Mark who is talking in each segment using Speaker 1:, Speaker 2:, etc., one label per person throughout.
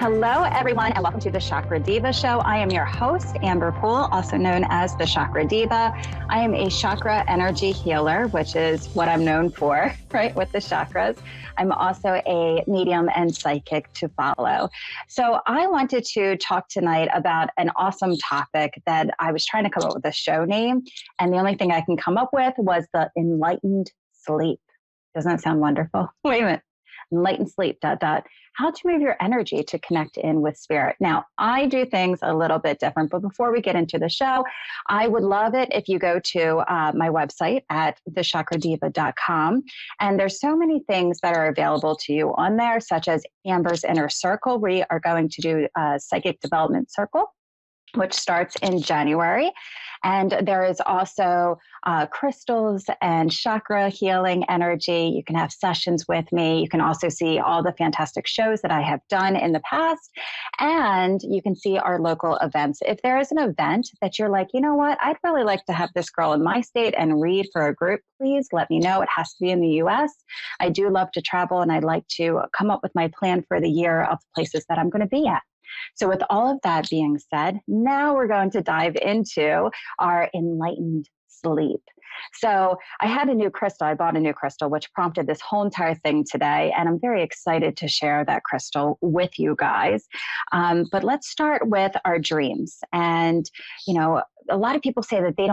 Speaker 1: Hello, everyone, and welcome to the Chakra Diva Show. I am your host, Amber Poole, also known as the Chakra Diva. I am a chakra energy healer, which is what I'm known for, right, with the chakras. I'm also a medium and psychic to follow. So I wanted to talk tonight about an awesome topic that I was trying to come up with a show name, and the only thing I can come up with was the enlightened sleep. Doesn't that sound wonderful? Wait a minute. Enlightened sleep, how to move your energy to connect in with spirit. Now, I do things a little bit different, but before we get into the show, I would love it if you go to my website at thechakradeva.com. And there's so many things that are available to you on there, such as Amber's Inner Circle. We are going to do a psychic development circle, which starts in January. And there is also crystals and chakra healing energy. You can have sessions with me. You can also see all the fantastic shows that I have done in the past. And you can see our local events. If there is an event that you're like, you know what, I'd really like to have this girl in my state and read for a group, please let me know. It has to be in the US. I do love to travel, and I'd like to come up with my plan for the year of the places that I'm going to be at. So with all of that being said, now we're going to dive into our enlightened sleep. So I had a new crystal. I bought a new crystal, which prompted this whole entire thing today. And I'm very excited to share that crystal with you guys. But let's start with our dreams. And, you know, a lot of people say that they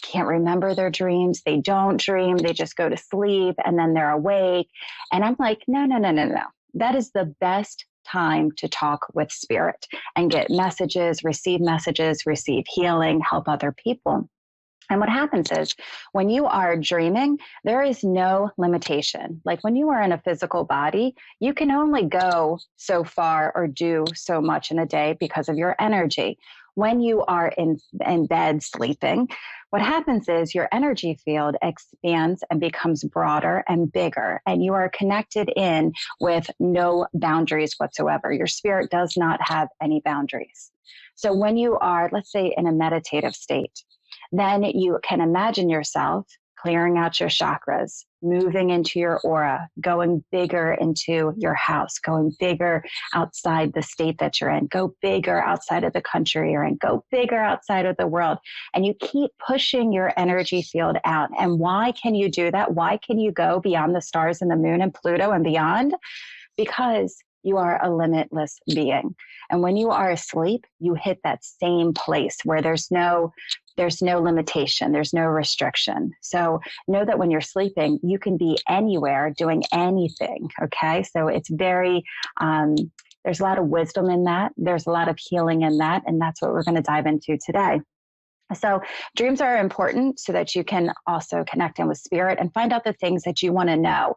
Speaker 1: can't remember their dreams. They don't dream. They just go to sleep and then they're awake. And I'm like, no. That is the best time to talk with spirit and get messages, receive healing, help other people. And what happens is when you are dreaming, there is no limitation. Like when you are in a physical body, you can only go so far or do so much in a day because of your energy. When you are in bed sleeping, what happens is your energy field expands and becomes broader and bigger, and you are connected in with no boundaries whatsoever. Your spirit does not have any boundaries. So when you are, let's say, in a meditative state, then you can imagine yourself clearing out your chakras, moving into your aura, going bigger into your house, going bigger outside the state that you're in, go bigger outside of the country you're in, go bigger outside of the world. And you keep pushing your energy field out. And why can you do that? Why can you go beyond the stars and the moon and Pluto and beyond? Because you are a limitless being. And when you are asleep, you hit that same place where there's no limitation, there's no restriction. So know that when you're sleeping, you can be anywhere doing anything, okay? So it's very, there's a lot of wisdom in that. There's a lot of healing in that, and that's what we're going to dive into today. So dreams are important so that you can also connect in with spirit and find out the things that you want to know.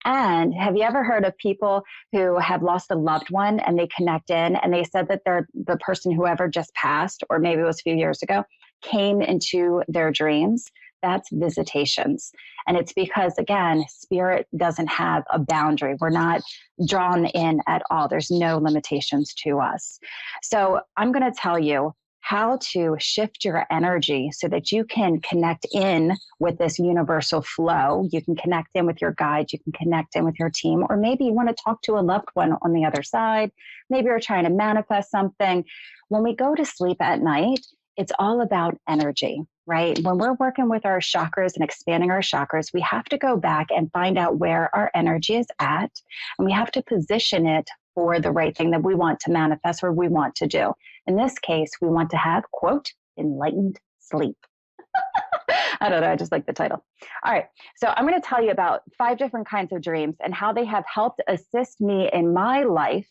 Speaker 1: And have you ever heard of people who have lost a loved one and they connect in and they said that they're the person whoever just passed, or maybe it was a few years ago, came into their dreams? That's visitations. And it's because, again, spirit doesn't have a boundary. We're not drawn in at all. There's no limitations to us. So I'm going to tell you how to shift your energy so that you can connect in with this universal flow. You can connect in with your guides, you can connect in with your team, or maybe you want to talk to a loved one on the other side. Maybe you're trying to manifest something. When we go to sleep at night, it's all about energy, right? When we're working with our chakras and expanding our chakras, we have to go back and find out where our energy is at, and we have to position it for the right thing that we want to manifest or we want to do. In this case, we want to have, quote, enlightened sleep. I don't know, I just like the title. All right, so I'm going to tell you about 5 different kinds of dreams and how they have helped assist me in my life.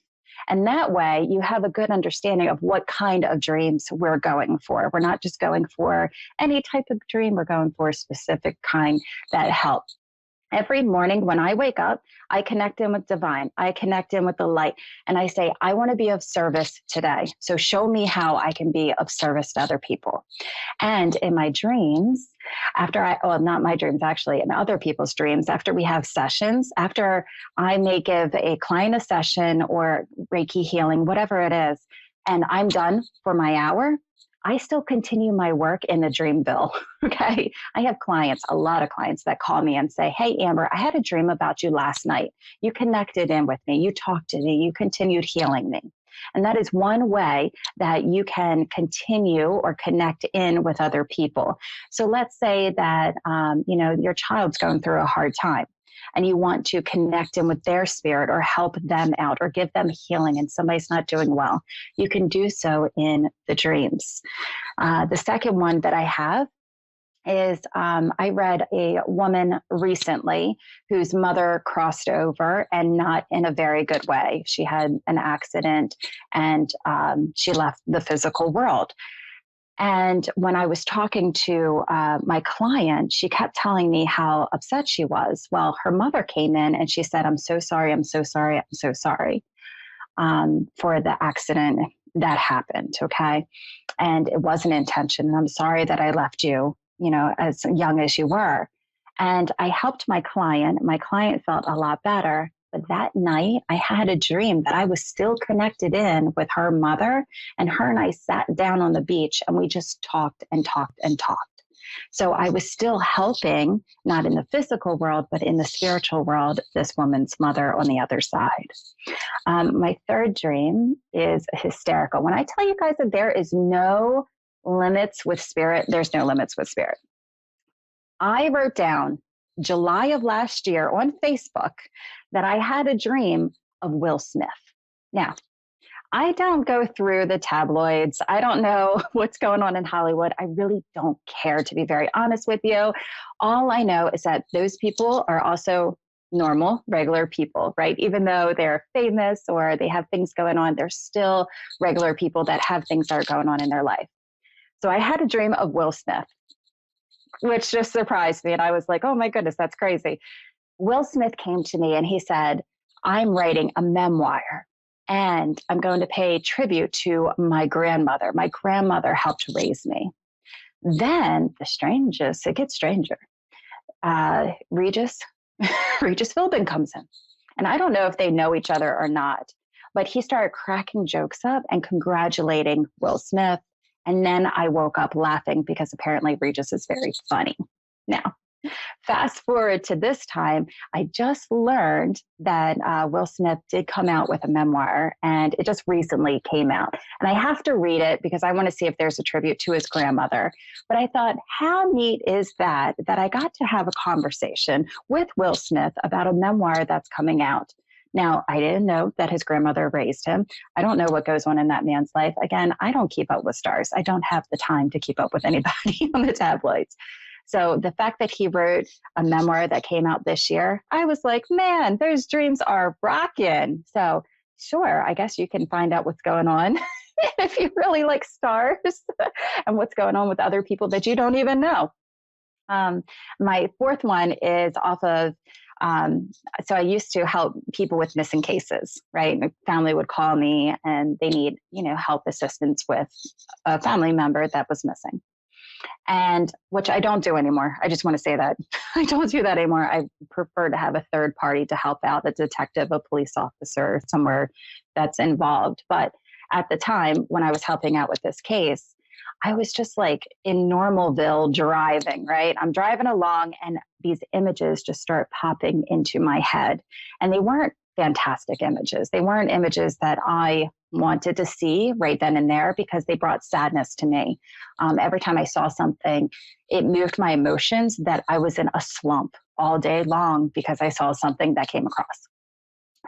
Speaker 1: And that way you have a good understanding of what kind of dreams we're going for. We're not just going for any type of dream, we're going for a specific kind that helps. Every morning when I wake up, I connect in with divine. I connect in with the light. And I say, I want to be of service today. So show me how I can be of service to other people. And in my dreams, not my dreams, actually, in other people's dreams, after we have sessions, after I may give a client a session or Reiki healing, whatever it is, and I'm done for my hour, I still continue my work in the Dreamville. Okay. I have clients, a lot of clients that call me and say, hey, Amber, I had a dream about you last night. You connected in with me. You talked to me. You continued healing me. And that is one way that you can continue or connect in with other people. So let's say that, your child's going through a hard time and you want to connect in with their spirit or help them out or give them healing and somebody's not doing well. You can do so in the dreams. The second one that I have is I read a woman recently whose mother crossed over and not in a very good way. She had an accident and she left the physical world. And when I was talking to my client, she kept telling me how upset she was. Well, her mother came in and she said, I'm so sorry, I'm so sorry, I'm so sorry for the accident that happened. Okay. And it wasn't intention. And I'm sorry that I left you, as young as you were. And I helped my client. My client felt a lot better. But that night, I had a dream that I was still connected in with her mother, and her and I sat down on the beach and we just talked and talked and talked. So I was still helping, not in the physical world, but in the spiritual world, this woman's mother on the other side. My third dream is hysterical. When I tell you guys that there is no limits with spirit, there's no limits with spirit. I wrote down July of last year on Facebook that I had a dream of Will Smith. Now, I don't go through the tabloids. I don't know what's going on in Hollywood. I really don't care, to be very honest with you. All I know is that those people are also normal, regular people, right? Even though they're famous or they have things going on, they're still regular people that have things that are going on in their life. So I had a dream of Will Smith, which just surprised me. And I was like, oh my goodness, that's crazy. Will Smith came to me and he said, I'm writing a memoir and I'm going to pay tribute to my grandmother. My grandmother helped raise me. Then it gets stranger. Regis Philbin comes in. And I don't know if they know each other or not, but he started cracking jokes up and congratulating Will Smith. And then I woke up laughing because apparently Regis is very funny. Now, fast forward to this time, I just learned that Will Smith did come out with a memoir and it just recently came out. And I have to read it because I want to see if there's a tribute to his grandmother. But I thought, how neat is that I got to have a conversation with Will Smith about a memoir that's coming out. Now, I didn't know that his grandmother raised him. I don't know what goes on in that man's life. Again, I don't keep up with stars. I don't have the time to keep up with anybody on the tabloids. So the fact that he wrote a memoir that came out this year, I was like, man, those dreams are rocking. So sure, I guess you can find out what's going on if you really like stars and what's going on with other people that you don't even know. My fourth one is off of so I used to help people with missing cases, right? My family would call me and they need, help assistance with a family member that was missing. And which I don't do anymore. I just want to say that I don't do that anymore. I prefer to have a third party to help out, a detective, a police officer, somewhere that's involved. But at the time when I was helping out with this case, I was just like in Normalville driving, right? I'm driving along and these images just start popping into my head. And they weren't fantastic images. They weren't images that I wanted to see right then and there because they brought sadness to me. Every time I saw something, it moved my emotions that I was in a slump all day long because I saw something that came across.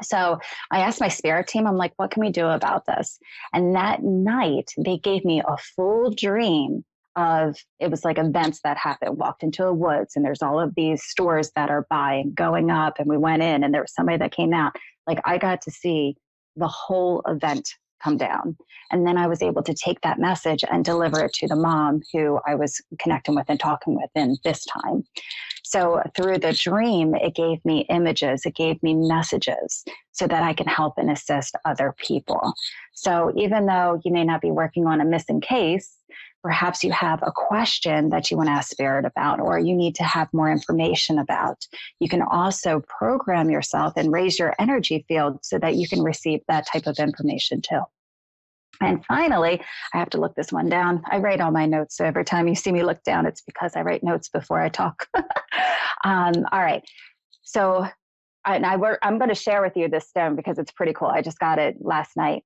Speaker 1: So I asked my spirit team, I'm like, what can we do about this? And that night, they gave me a full dream of, it was like events that happened, walked into a woods and there's all of these stores that are buying, going up, and we went in and there was somebody that came out. Like I got to see the whole event come down. And then I was able to take that message and deliver it to the mom who I was connecting with and talking with in this time. So through the dream, it gave me images, it gave me messages so that I can help and assist other people. So even though you may not be working on a missing case, perhaps you have a question that you want to ask spirit about, or you need to have more information about. You can also program yourself and raise your energy field so that you can receive that type of information too. And finally, I have to look this one down. I write all my notes. So every time you see me look down, it's because I write notes before I talk. All right. So I'm going to share with you this stone because it's pretty cool. I just got it last night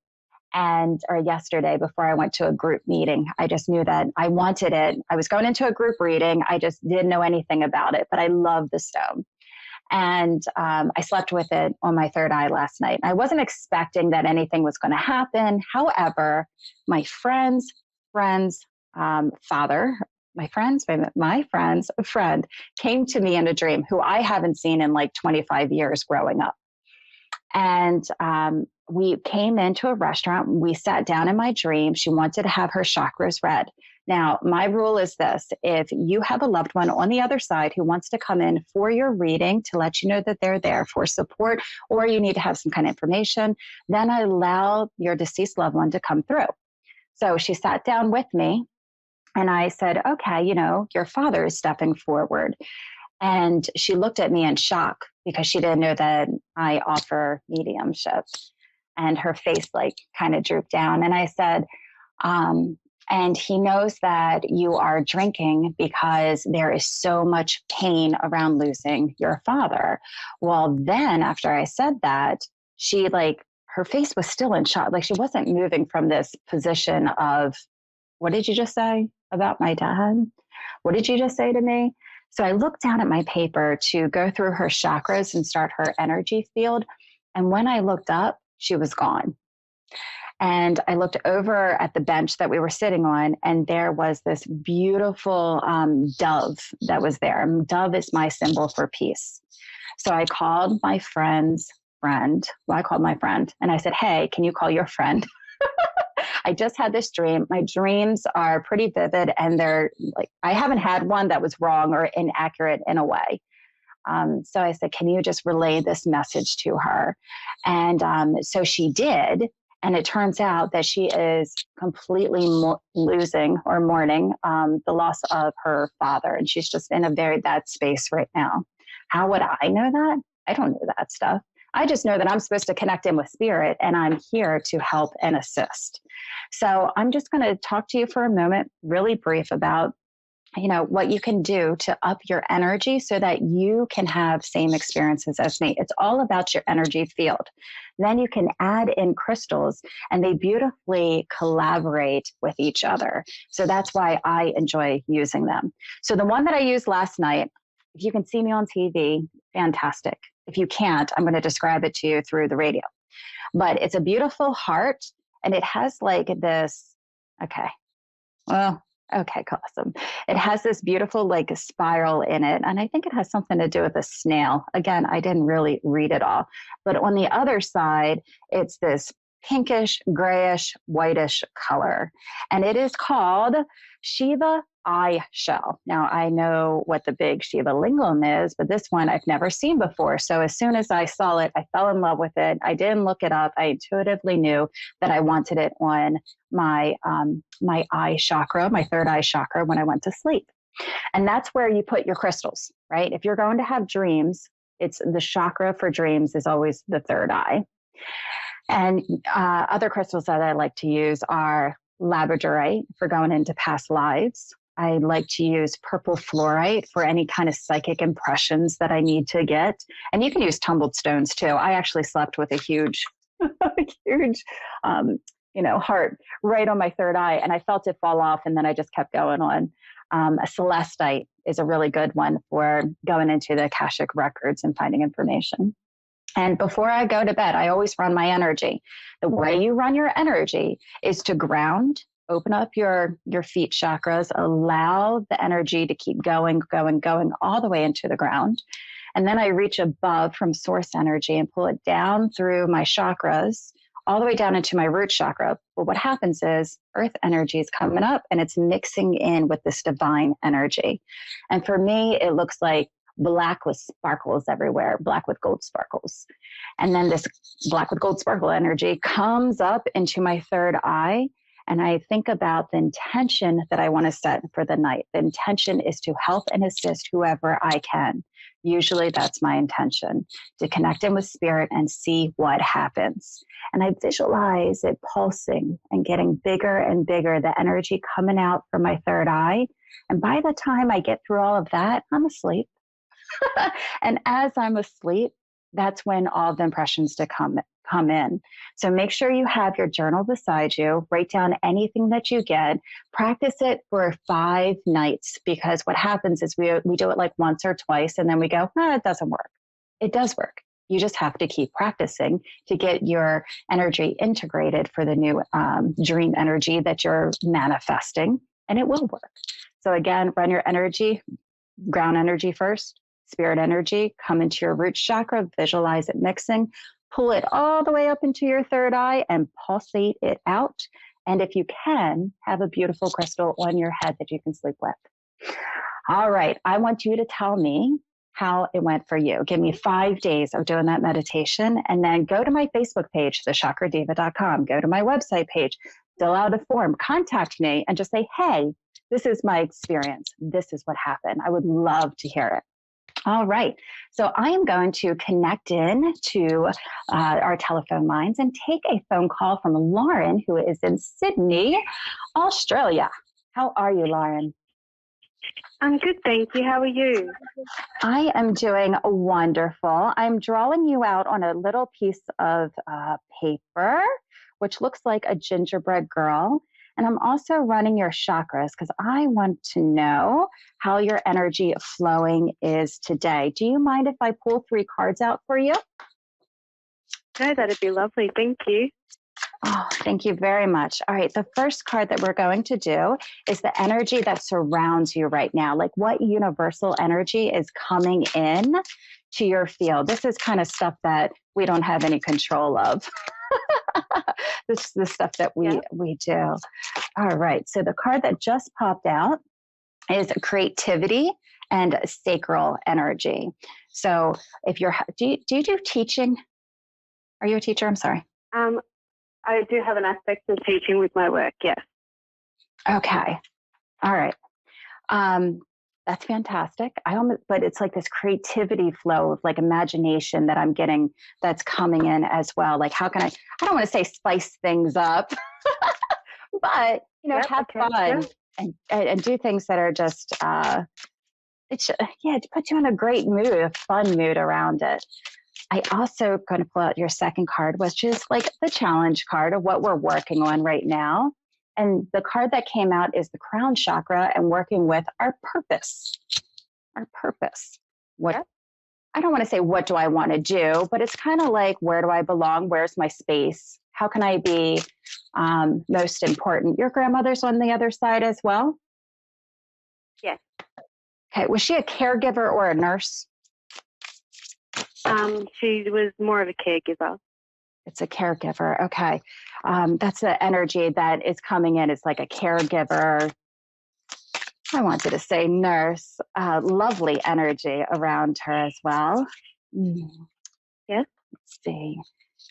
Speaker 1: or yesterday before I went to a group meeting. I just knew that I wanted it. I was going into a group reading. I just didn't know anything about it, but I love the stone. And I slept with it on my third eye last night. I wasn't expecting that anything was going to happen. However, my friend's father, my friend's friend came to me in a dream who I haven't seen in like 25 years growing up. And we came into a restaurant. We sat down in my dream. She wanted to have her chakras read. Now, my rule is this: if you have a loved one on the other side who wants to come in for your reading to let you know that they're there for support, or you need to have some kind of information, then I allow your deceased loved one to come through. So she sat down with me and I said, okay, your father is stepping forward. And she looked at me in shock because she didn't know that I offer mediumship. And her face kind of drooped down. And I said, and he knows that you are drinking because there is so much pain around losing your father. Well, then after I said that, she her face was still in shock. She wasn't moving from this position of, what did you just say about my dad? What did you just say to me? So I looked down at my paper to go through her chakras and start her energy field. And when I looked up, she was gone. And I looked over at the bench that we were sitting on, and there was this beautiful dove that was there. And dove is my symbol for peace. So I called my friend's friend. Well, I called my friend and I said, hey, can you call your friend? I just had this dream. My dreams are pretty vivid, and they're I haven't had one that was wrong or inaccurate in a way. So I said, can you just relay this message to her? And so she did. And it turns out that she is completely losing or mourning the loss of her father. And she's just in a very bad space right now. How would I know that? I don't know that stuff. I just know that I'm supposed to connect in with spirit, and I'm here to help and assist. So I'm just going to talk to you for a moment, really brief, about what you can do to up your energy so that you can have same experiences as me. It's all about your energy field. Then you can add in crystals, and they beautifully collaborate with each other. So that's why I enjoy using them. So the one that I used last night, if you can see me on TV, fantastic. If you can't, I'm going to describe it to you through the radio. But it's a beautiful heart, and it has this, okay, awesome. It has this beautiful spiral in it. And I think it has something to do with a snail. Again, I didn't really read it all. But on the other side, it's this pinkish, grayish, whitish color. And it is called Shiva Eye Shell. Now, I know what the big Shiva Lingam is, but this one I've never seen before. So as soon as I saw it, I fell in love with it. I didn't look it up. I intuitively knew that I wanted it on my eye chakra, my third eye chakra, when I went to sleep. And that's where you put your crystals, right? If you're going to have dreams, it's the chakra for dreams is always the third eye. And other crystals that I like to use are labradorite for going into past lives. I like to use purple fluorite for any kind of psychic impressions that I need to get. And you can use tumbled stones too. I actually slept with a huge, heart right on my third eye, and I felt it fall off, and then I just kept going on. A celestite is a really good one for going into the Akashic records and finding information. And before I go to bed, I always run my energy. The way you run your energy is to ground, open up your feet chakras, allow the energy to keep going all the way into the ground. And then I reach above from source energy and pull it down through my chakras, all the way down into my root chakra. But what happens is earth energy is coming up and it's mixing in with this divine energy. And for me, it looks like black with sparkles everywhere, black with gold sparkles. And then this black with gold sparkle energy comes up into my third eye, and I think about the intention that I want to set for the night. The intention is to help and assist whoever I can. Usually that's my intention, to connect in with spirit and see what happens. And I visualize it pulsing and getting bigger and bigger, the energy coming out from my third eye. And by the time I get through all of that, I'm asleep. And as I'm asleep, that's when all the impressions to come in. So make sure you have your journal beside you, write down anything that you get, practice it for 5 nights, because what happens is we do it like once or twice and then we go, oh, it doesn't work. It does work. You just have to keep practicing to get your energy integrated for the new dream energy that you're manifesting, and it will work. So again, run your energy, ground energy first, spirit energy, come into your root chakra, visualize it mixing, pull it all the way up into your third eye and pulsate it out. And if you can, have a beautiful crystal on your head that you can sleep with. All right. I want you to tell me how it went for you. Give me 5 days of doing that meditation, and then go to my Facebook page, thechakradeva.com, go to my website page, fill out a form, contact me, and just say, hey, this is my experience. This is what happened. I would love to hear it. All right. So I am going to connect in to our telephone lines and take a phone call from Lauren, who is in Sydney, Australia. How are you, Lauren?
Speaker 2: I'm good, thank you. How are you?
Speaker 1: I am doing wonderful. I'm drawing you out on a little piece of paper, which looks like a gingerbread girl. And I'm also running your chakras because I want to know how your energy flowing is today. Do you mind if I pull 3 cards out for you?
Speaker 2: No, that'd be lovely. Thank you.
Speaker 1: Oh, thank you very much. All right. The first card that we're going to do is the energy that surrounds you right now. Like, what universal energy is coming in to your field? This is kind of stuff that we don't have any control of. This is the stuff that we do. All right. So the card that just popped out is creativity and sacral energy. So if you're, do you do teaching? Are you a teacher? I'm sorry.
Speaker 2: I do have an aspect of teaching with my work, yes.
Speaker 1: Okay. All right. That's fantastic. But it's like this creativity flow of like imagination that I'm getting that's coming in as well. Like, how can I don't want to say spice things up, but, have fun and do things that are just, to put you in a great mood, a fun mood around it. I also going to pull out your second card, which is like the challenge card of what we're working on right now. And the card that came out is the crown chakra and working with our purpose. Our purpose. I don't want to say, what do I want to do? But it's kind of like, where do I belong? Where's my space? How can I be most important? Your grandmother's on the other side as well?
Speaker 2: Yes.
Speaker 1: Okay. Was she a caregiver or a nurse?
Speaker 2: She was more of a caregiver.
Speaker 1: It's a caregiver. Okay. That's the energy that is coming in. It's like a caregiver. I wanted to say nurse. Lovely energy around her as well.
Speaker 2: Yes.
Speaker 1: Let's see.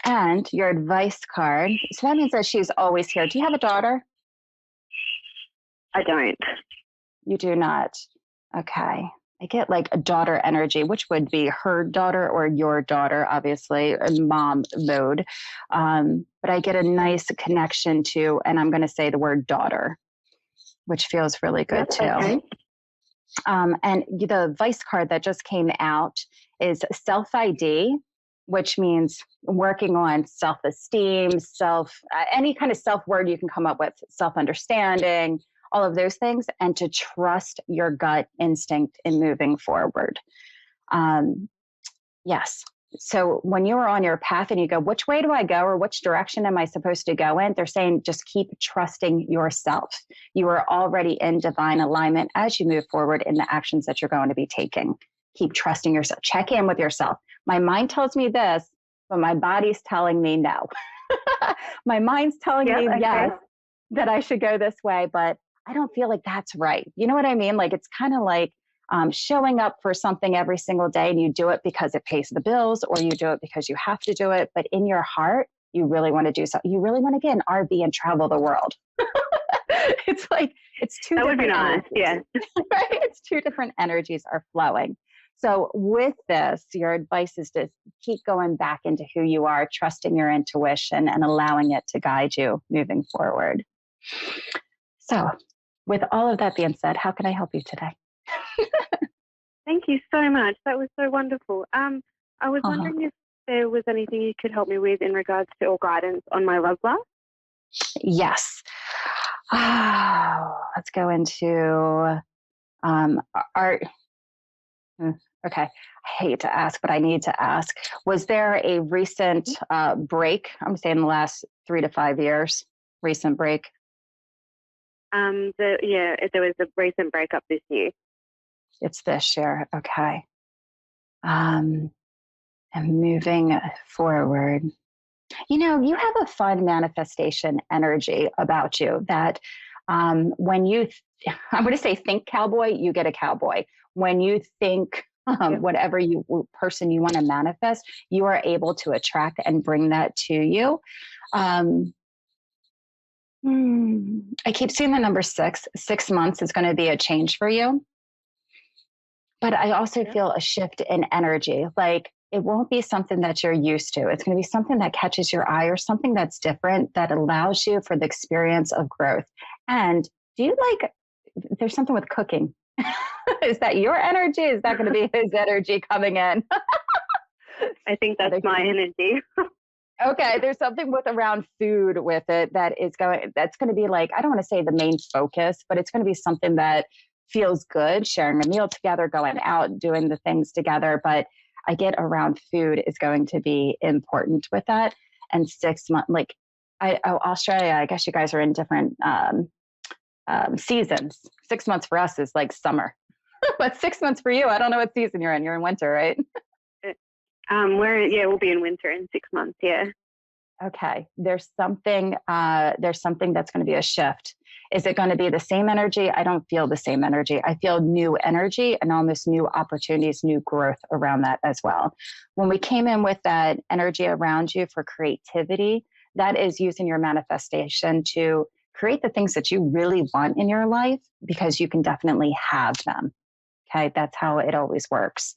Speaker 1: And your advice card. So that means that she's always here. Do you have a daughter?
Speaker 2: I don't.
Speaker 1: You do not. Okay. I get like a daughter energy, which would be her daughter or your daughter, obviously, in mom mode. But I get a nice connection to, and I'm going to say the word daughter, which feels really good too. Okay. And the vice card that just came out is self-ID, which means working on self-esteem, any kind of self-word you can come up with, self-understanding, all of those things, and to trust your gut instinct in moving forward. Yes. So when you are on your path and you go, which way do I go, or which direction am I supposed to go in? They're saying, just keep trusting yourself. You are already in divine alignment as you move forward in the actions that you're going to be taking. Keep trusting yourself. Check in with yourself. My mind tells me this, but my body's telling me no. My mind's telling me yes, that I should go this way, but I don't feel like that's right. You know what I mean? Like, it's kind of like showing up for something every single day, and you do it because it pays the bills, or you do it because you have to do it. But in your heart, you really want to do something, you really want to get an RV and travel the world. It's like, it's two
Speaker 2: That would be
Speaker 1: different
Speaker 2: nice.
Speaker 1: energies,
Speaker 2: Yeah.
Speaker 1: right? It's two different energies are flowing. So with this, your advice is to keep going back into who you are, trusting your intuition and allowing it to guide you moving forward. So with all of that being said, how can I help you today?
Speaker 2: Thank you so much. That was so wonderful. I was
Speaker 1: Uh-huh.
Speaker 2: wondering if there was anything you could help me with in regards to or guidance on my love life.
Speaker 1: Yes. Oh, let's go into art. Okay. I hate to ask, but I need to ask. Was there a recent break? I'm saying the last 3 to 5 years, recent break.
Speaker 2: There was a recent breakup this year.
Speaker 1: It's this year. Okay. And moving forward. You have a fun manifestation energy about you that when you, I'm going to say think cowboy, you get a cowboy. When you think whatever person you want to manifest, you are able to attract and bring that to you. I keep seeing the number 6. 6 months is going to be a change for you. But I also feel a shift in energy. Like it won't be something that you're used to. It's going to be something that catches your eye or something that's different that allows you for the experience of growth. And do you there's something with cooking. Is that your energy? Is that going to be his energy coming in?
Speaker 2: I think that's my energy.
Speaker 1: Okay, there's something with around food with it that's going to be like, I don't want to say the main focus, but it's going to be something that feels good, sharing a meal together, going out, doing the things together. But I get around food is going to be important with that. And 6 months, Australia, I guess you guys are in different seasons. 6 months for us is like summer, but 6 months for you, I don't know what season you're in. You're in winter, right?
Speaker 2: We'll be in winter in 6 months. Yeah.
Speaker 1: Okay. There's something that's going to be a shift. Is it going to be the same energy? I don't feel the same energy. I feel new energy and almost new opportunities, new growth around that as well. When we came in with that energy around you for creativity, that is using your manifestation to create the things that you really want in your life because you can definitely have them. Okay. That's how it always works.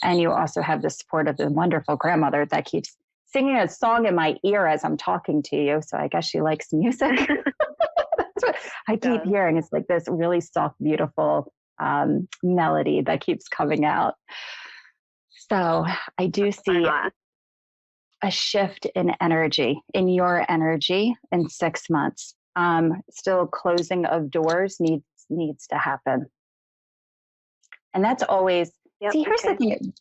Speaker 1: And you also have the support of the wonderful grandmother that keeps singing a song in my ear as I'm talking to you. So I guess she likes music. That's what I keep hearing. It's like this really soft, beautiful melody that keeps coming out. So I do see a shift in energy, in your energy in 6 months. Still closing of doors needs to happen. And that's always, here's the thing.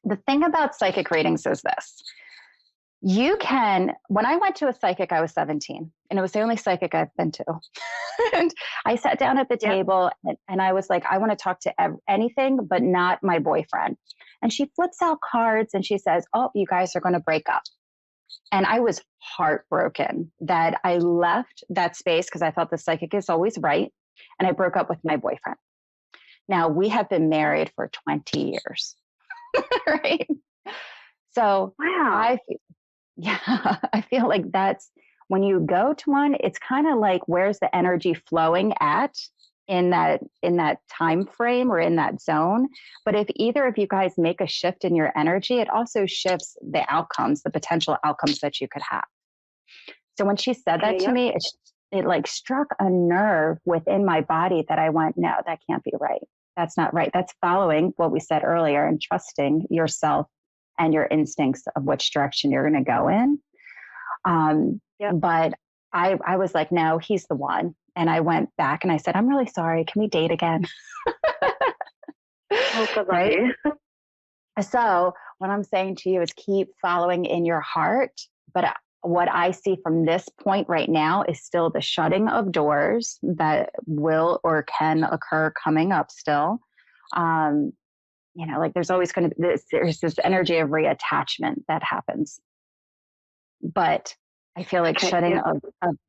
Speaker 1: The thing about psychic readings is this. When I went to a psychic, I was 17 and it was the only psychic I've been to. And I sat down at the table and I was like, I want to talk to anything, but not my boyfriend. And she flips out cards and she says, oh, you guys are going to break up. And I was heartbroken that I left that space because I thought the psychic is always right. And I broke up with my boyfriend. Now we have been married for 20 years. Right. So
Speaker 2: wow.
Speaker 1: I feel like that's when you go to one, it's kind of like, where's the energy flowing at in that time frame or in that zone. But if either of you guys make a shift in your energy, it also shifts the outcomes, the potential outcomes that you could have. So when she said that to me, it like struck a nerve within my body that I went, no, that can't be right. That's not right. That's following what we said earlier and trusting yourself and your instincts of which direction you're going to go in. But I was like, no, he's the one. And I went back and I said, I'm really sorry. Can we date again?
Speaker 2: Right?
Speaker 1: So what I'm saying to you is keep following in your heart. But what I see from this point right now is still the shutting of doors that will or can occur coming up still. There's always going to be there's this energy of reattachment that happens. But I feel like shutting of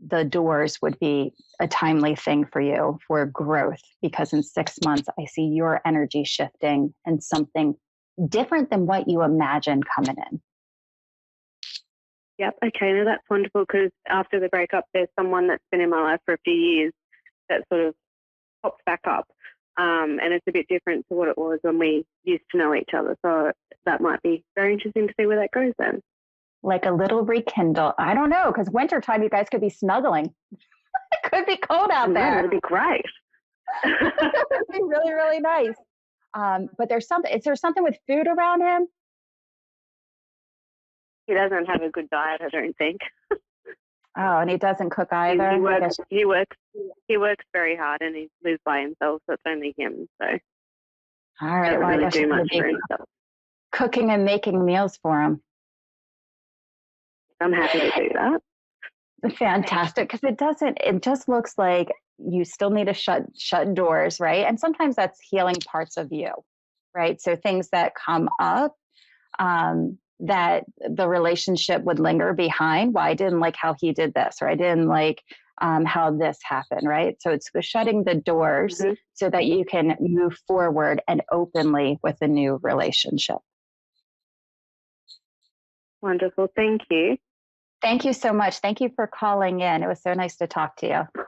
Speaker 1: the doors would be a timely thing for you for growth, because in 6 months, I see your energy shifting and something different than what you imagined coming in.
Speaker 2: Yep. Okay. No, that's wonderful, because after the breakup, there's someone that's been in my life for a few years that sort of pops back up. And it's a bit different to what it was when we used to know each other. So that might be very interesting to see where that goes then.
Speaker 1: Like a little rekindle. I don't know, because wintertime, you guys could be snuggling. It could be cold out there.
Speaker 2: That'd be great.
Speaker 1: It'd be really, really nice. But there's something, is there something with food around him?
Speaker 2: He doesn't have a good diet, I don't think.
Speaker 1: Oh, and he doesn't cook either?
Speaker 2: He works very hard, and he lives by himself, so it's only him. So
Speaker 1: all right,
Speaker 2: doesn't
Speaker 1: well, I
Speaker 2: really
Speaker 1: guess
Speaker 2: do
Speaker 1: you're
Speaker 2: much
Speaker 1: gonna
Speaker 2: for
Speaker 1: be
Speaker 2: himself.
Speaker 1: cooking and making meals for him.
Speaker 2: I'm happy to do that.
Speaker 1: Fantastic, because it just looks like you still need to shut doors, right? And sometimes that's healing parts of you, right? So things that come up, that the relationship would linger behind. Well, I didn't like how he did this, or I didn't like how this happened, right? So it's shutting the doors so that you can move forward and openly with a new relationship.
Speaker 2: Wonderful. Thank you.
Speaker 1: Thank you so much. Thank you for calling in. It was so nice to talk to you.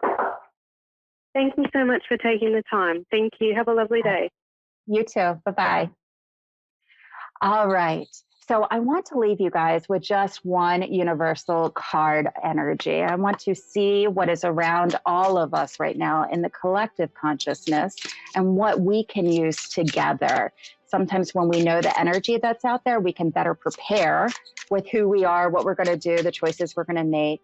Speaker 2: Thank you so much for taking the time. Thank you. Have a lovely day.
Speaker 1: You too. Bye-bye. All right. So I want to leave you guys with just one universal card energy. I want to see what is around all of us right now in the collective consciousness and what we can use together. Sometimes when we know the energy that's out there, we can better prepare with who we are, what we're going to do, the choices we're going to make.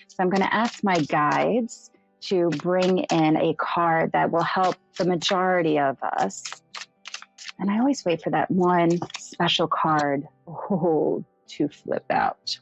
Speaker 1: So I'm going to ask my guides to bring in a card that will help the majority of us. And I always wait for that one special card to flip out.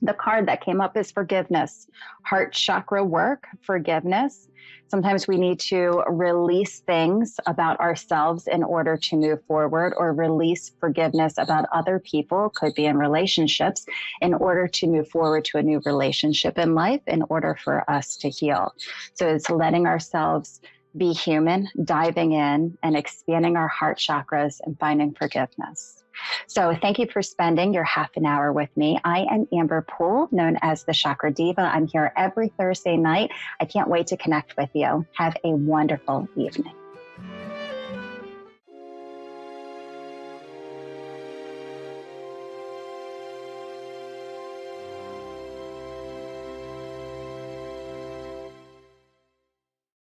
Speaker 1: The card that came up is forgiveness, heart chakra work, forgiveness. Sometimes we need to release things about ourselves in order to move forward, or release forgiveness about other people, could be in relationships, in order to move forward to a new relationship in life, in order for us to heal. So it's letting ourselves be human, diving in and expanding our heart chakras and finding forgiveness. So thank you for spending your half an hour with me. I am Amber Poole, known as the Chakra Diva. I'm here every Thursday night. I can't wait to connect with you. Have a wonderful evening.